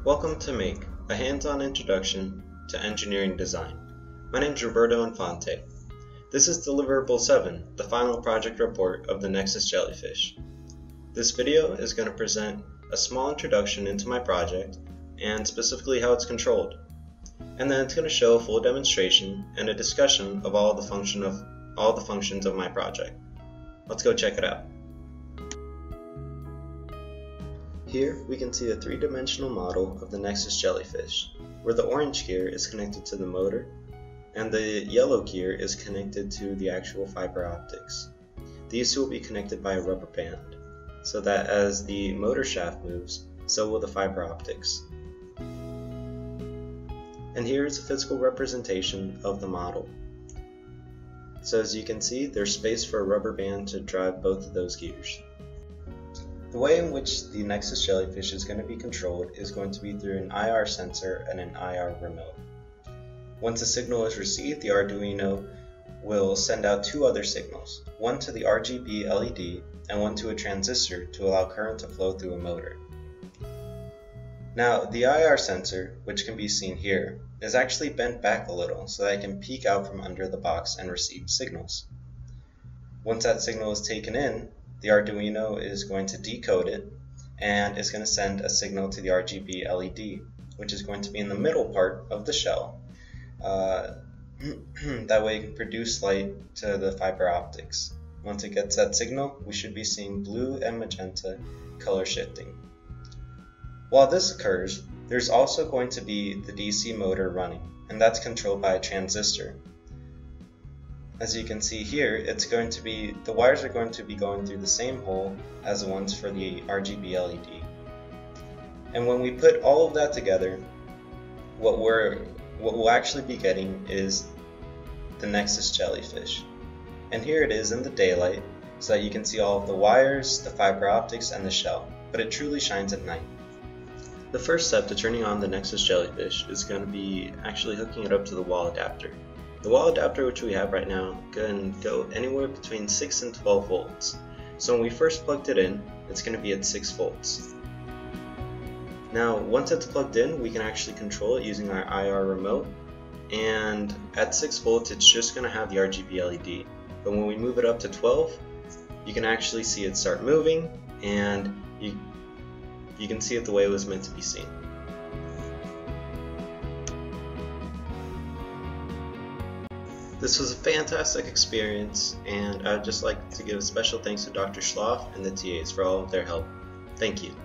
Welcome to Make, a hands-on introduction to engineering design. My name is Roberto Infante. This is deliverable 7, the final project report of the Nexus Jellyfish. This video is going to present a small introduction into my project and specifically how it's controlled. And then it's going to show a full demonstration and a discussion of all the functions of my project. Let's go check it out. Here we can see a three-dimensional model of the Nexus Jellyfish, where the orange gear is connected to the motor and the yellow gear is connected to the actual fiber optics. These two will be connected by a rubber band, so that as the motor shaft moves, so will the fiber optics. And here is a physical representation of the model. So as you can see, there's space for a rubber band to drive both of those gears. The way in which the Nexus Jellyfish is going to be controlled is going to be through an IR sensor and an IR remote. Once a signal is received, the Arduino will send out two other signals, one to the RGB LED and one to a transistor to allow current to flow through a motor. Now, the IR sensor, which can be seen here, is actually bent back a little so that it can peek out from under the box and receive signals. Once that signal is taken in, the Arduino is going to decode it and is going to send a signal to the RGB LED, which is going to be in the middle part of the shell. That way it can produce light to the fiber optics. Once it gets that signal, we should be seeing blue and magenta color shifting. While this occurs, there's also going to be the DC motor running, and that's controlled by a transistor. As you can see here, the wires are going to be going through the same hole as the ones for the RGB LED. And when we put all of that together, what we'll actually be getting is the Nexus Jellyfish. And here it is in the daylight, so that you can see all of the wires, the fiber optics, and the shell, but it truly shines at night. The first step to turning on the Nexus Jellyfish is going to be actually hooking it up to the wall adapter. The wall adapter which we have right now can go anywhere between 6 and 12 volts. So when we first plugged it in, it's going to be at 6 volts. Now once it's plugged in, we can actually control it using our IR remote, and at 6 volts it's just going to have the RGB LED. But when we move it up to 12, you can actually see it start moving, and you can see it the way it was meant to be seen. This was a fantastic experience, and I'd just like to give a special thanks to Dr. Schloff and the TAs for all of their help. Thank you.